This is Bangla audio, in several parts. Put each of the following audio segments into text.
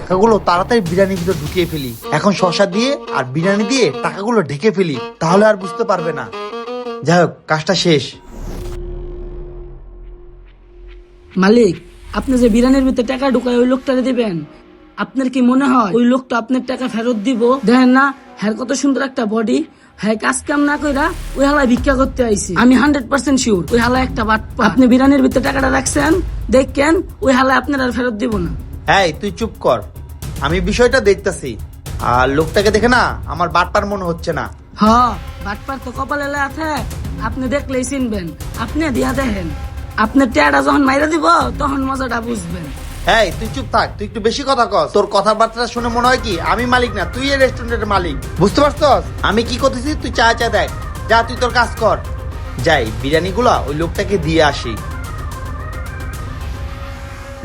টাকাগুলো তাড়াতাড়ি বিরিয়ানির ভিতর ঢুকিয়ে ফেলি। এখন শসা দিয়ে আর বিরিয়ানি দিয়ে টাকাগুলো ঢেকে ফেলি, তাহলে আর বুঝতে পারবে না। যাই হোক, কাজটা শেষ। মালিক, আপনি যে বিরিয়ানির ভিতরে টাকা ঢুকায় ওই লোকটারে দিবেন, আপনার কি মনে হয় ওই লোকটা আপনার টাকা ফেরত দিব? দেখেন না, হ্যাঁ কত সুন্দর একটা বডি, হ্যাঁ কাজ কাম না কইরা ওই হালায় ভিক্ষা করতে আইছি। আমি 100% শিওর ওই হালায় একটা বাটপা। আপনি বিরিয়ানির ভিতরে টাকাটা রাখছেন, দেখেন ওই হালায় আপনার আর ফেরত দিব না। হ্যাঁ, তুই চুপ কর, আমি বিষয়টা দেখতেছি। আর লোকটাকে দেখে না আমার বাটপার মনে হচ্ছে না। হ, বাটপার তো কপালে আছে, আপনি দেখলেই চিনবেন। আপনি দিয়া দেখেন, আপনার টেয়াটা যখন মাইরা দিব তখন মজাটা বুঝবেন। হ্যাঁ, তুই চুপ থাক, তুই একটু বেশি কথা কস। তোর কথাবার্তা শুনে মনে হয় কি আমি মালিক না, তুই এই রেস্টুরেন্টের মালিক। বুঝতে পারছস আমি কি করতেছি? তুই চা দেখ, যা তুই তোর কাজ কর। যাই বিরিয়ানিগুলা ওই লোকটাকে দিয়ে আসি।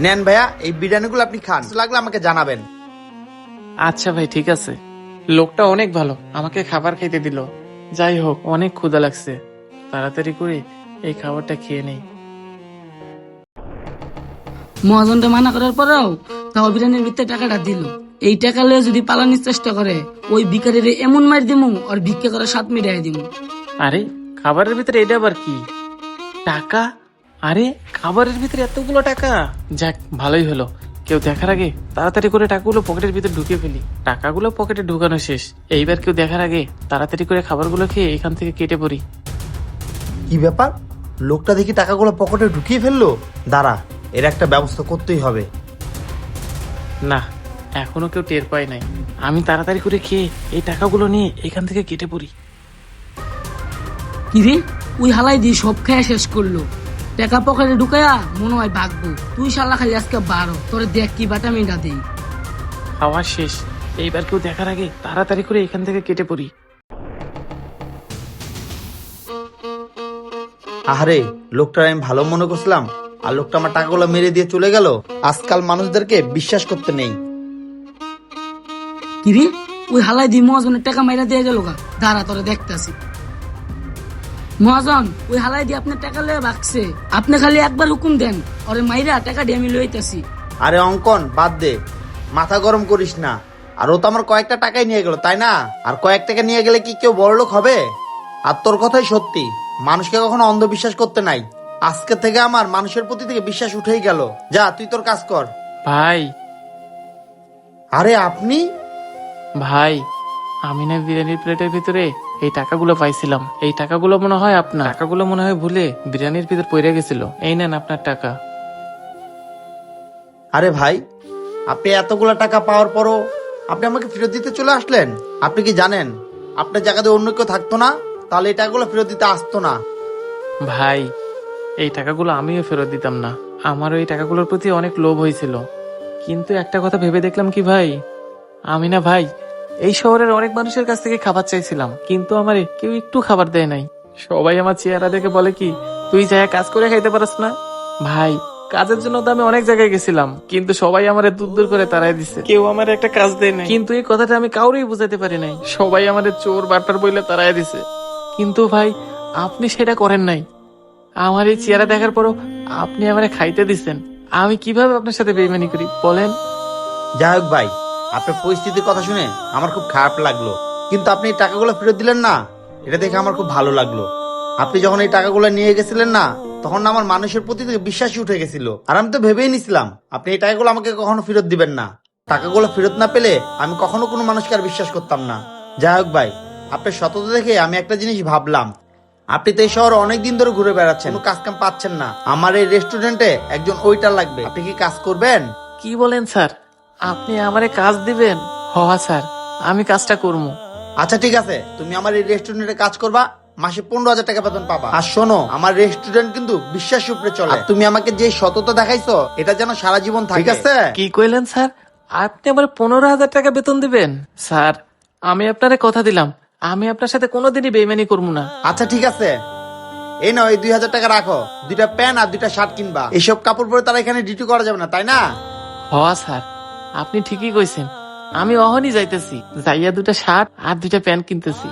নেন ভাইয়া, এই বিরিয়ানিগুলো আপনি খান, লাগলে আমাকে জানাবেন। আচ্ছা ভাই, ঠিক আছে। লোকটা অনেক ভালো, আমাকে খাবার খাইতে দিল। যাই হোক, অনেক ক্ষুধা লাগছে, তাড়াতাড়ি করে এই খাবারটা খেয়ে নেই। মহাজনটা মানা করার পরেও তাও বিরিয়ানির ভিতরে টাকাটা দিল। এই টাকা লয়ে যদি পালানোর চেষ্টা করে, ওই ভিখারির এমন মার দিমু আর ভিক্ষা করার স্বাদ মিটাই দিমু। আরে, খাবারের ভিতরে এটা আবার কি? টাকা? আরে, খাবারের ভিতরে এতগুলো টাকা! যাক, ভালোই হলো। কেউ দেখার আগে তাড়াতাড়ি করে টাকাগুলো পকেটের ভিতরে ঢুকিয়ে ফেলি। টাকাগুলো পকেটে ঢুকানো শেষ, এইবার কেউ দেখার আগে তাড়াতাড়ি করে খাবারগুলো খেয়ে এখান থেকে কেটে পড়ি। কি ব্যাপার, লোকটা দেখি টাকাগুলো পকেটে ঢুকিয়ে ফেললো। দাঁড়া, এর একটা ব্যবস্থা করতেই হবে। না, এখনো কেউ টের পায় নাই। আমি তাড়াতাড়ি করে খেয়ে এই টাকাগুলো নিয়ে এখান থেকে কেটে পড়ি। কিরে, ওই হালাই দিয়ে সব খেয়ে শেষ করলো। টাকা পকেটে ঢুকায়া মনে হয় ভাগবো। তুই শালা খালি আজকে 12, তোরে দেখ কি বাটামিটা দেই। খাওয়া শেষ, এইবার কেউ দেখার আগে তাড়াতাড়ি করে এখান থেকে কেটে পড়ি। আহারে, লোকটা আমি ভালো মনে করছিলাম, আর লোকটা আমার টাকাগুলো মেরে দিয়ে চলে গেল। আজকাল মানুষদেরকে বিশ্বাস করতে নেই। কিরে, ওই হালাই দিয়ে মহাজনের টাকা মাইরা দিয়ে গেল গা। দাঁড়া, তোরে দেখতেছি। মহাজন, ওই হালাই দিয়ে আপনার টাকা লয়ে ভাগছে। আপনি খালি একবার হুকুম দেন, ওরে মাইরা টাকা দিয়ে আমি লইতাছি। আরে অঙ্কন, বাদ দে, মাথা গরম করিস না। আর ও তো আমার কয়েকটা টাকাই নিয়ে গেল, তাই না? আর কয়েক টাকা নিয়ে গেলে কি কেউ বড়লোক হবে? আর তোর কথাই সত্যি, মানুষকে কখনো অন্ধবিশ্বাস করতে নাই। আজকে থেকে আমার মানুষের প্রতি থেকে বিশ্বাস উঠেই গেল। যা, তুই তোর কাজ কর। ভাই, আরে আপনি? ভাই, আমি না বিরিয়ানির প্লেটের ভিতরে এই টাকাগুলো পাইছিলাম। এই টাকাগুলো মনে হয় আপনার। টাকাগুলো মনে হয় ভুলে বিরিয়ানির ভিতর পড়ে গেছিল। এই নেন আপনার টাকা। আরে ভাই, আপনি এতগুলা টাকা পাওয়ার পরও আপনি আমাকে ফেরত দিতে চলে আসলেন? আপনি কি জানেন আপনার জায়গাতে অন্য কেউ থাকতো না, তাহলে এই টাকাগুলো ফেরত দিতে আসতো না। ভাই, এই টাকাগুলো আমিও ফেরত দিতাম না। আমারও এই টাকাগুলোর প্রতি অনেক লোভ হয়েছিল, কিন্তু একটা কথা ভেবে দেখলাম কি ভাই, আমি না ভাই এই শহরের অনেক মানুষের কাছ থেকে খাবার চাইছিলাম, কিন্তু আমারে কেউ একটু খাবার দেয় নাই। সবাই আমার চেহারা দেখে বলে কি, তুই যা কাজ করে খাইতে পারস না। ভাই, কাজের জন্য তো আমি অনেক জায়গায় গেছিলাম, কিন্তু সবাই আমারে দূর দূর করে তাড়াই দিছে। কেউ আমার একটা কাজ দেয় নাই। কিন্তু এই কথাটা আমি কাউরেই বুঝাতে পারি নাই। সবাই আমাদের চোর বাটপার বইলে তাড়াই দিছে। কিন্তু ভাই, আপনি সেটা করেন নাই। আমার এই চেহারা দেখার পরও আপনি আমারে খাইতে দিচ্ছেন। আমি কিভাবে আপনার সাথে বেইমানি করি বলেন? যাই হোক ভাই, আপনার পরিস্থিতির কথা শুনে আমার খুব খারাপ লাগলো, কিন্তু আপনি এই টাকাগুলো ফেরত দিলেন না, এটা দেখে আমার খুব ভালো লাগলো। আপনি যখন এই টাকাগুলো নিয়ে গেছিলেন না, তখন আমার মানুষের প্রতি থেকে বিশ্বাসই উঠে গেছিল। আর আমি তো ভেবেই নিছিলাম আপনি এই টাকাগুলো আমাকে কখনো ফেরত দিবেন না। টাকাগুলো ফেরত না পেলে আমি কখনো কোনো মানুষকে আর বিশ্বাস করতাম না। যাই হোক ভাই, আপনার সততা দেখে আমি একটা জিনিস ভাবলাম, আপনি তো এই শহরে অনেকদিন ধরে ঘুরে বেড়াচ্ছেন, কোনো কাজ কাম পাচ্ছেন না। আমার এই রেস্টুরেন্টে একজন ওয়েটার লাগবে, আপনি কি কাজ করবেন? কি বলেন স্যার, আপনি আমারে কাজ দিবেন? হ্যাঁ স্যার, আমি কাজটা করবো। আচ্ছা ঠিক আছে, তুমি আমার এই রেস্টুরেন্টে কাজ করবা, মাসে 15,000 টাকা বেতন পাবা। আর শোনো, আমার রেস্টুরেন্ট কিন্তু বিশ্বাসের উপরে চলে। আর তুমি আমাকে যে সততা দেখাইছো, এটা যেন সারা জীবন থাকে, ঠিক আছে? কি কইলেন স্যার? আপনি আমার 15,000 টাকা বেতন দিবেন? স্যার, আমি আপনারে কথা দিলাম, আমি আপনার সাথে কোনোদিনই বেইমানি করবো না। আচ্ছা ঠিক আছে, এই নাও, এই 2,000 টাকা রাখো। 2টা প্যান্ট আর 2টা শার্ট কিনবা। এইসব কাপড় পরে তারা এখানে ডিউটি করা যাবে না, তাই না? হ্যাঁ স্যার, আপনি ঠিকই কইছেন। আমি অহনই যাইতেছি, যাইয়া 2টা শার্ট আর 2টা প্যান্ট কিনতেছি।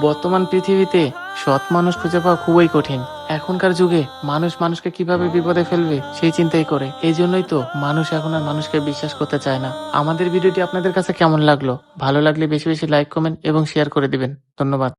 বর্তমান পৃথিবীতে সৎ মানুষ খুঁজে পাওয়া খুবই কঠিন। এখনকার যুগে মানুষ মানুষকে কিভাবে বিপদে ফেলবে সেই চিন্তাই করে। এই জন্যই তো মানুষ এখন আর মানুষকে বিশ্বাস করতে চায় না। আমাদের ভিডিওটি আপনাদের কাছে কেমন লাগলো? ভালো লাগলে বেশি বেশি লাইক, কমেন্ট এবং শেয়ার করে দিবেন। ধন্যবাদ।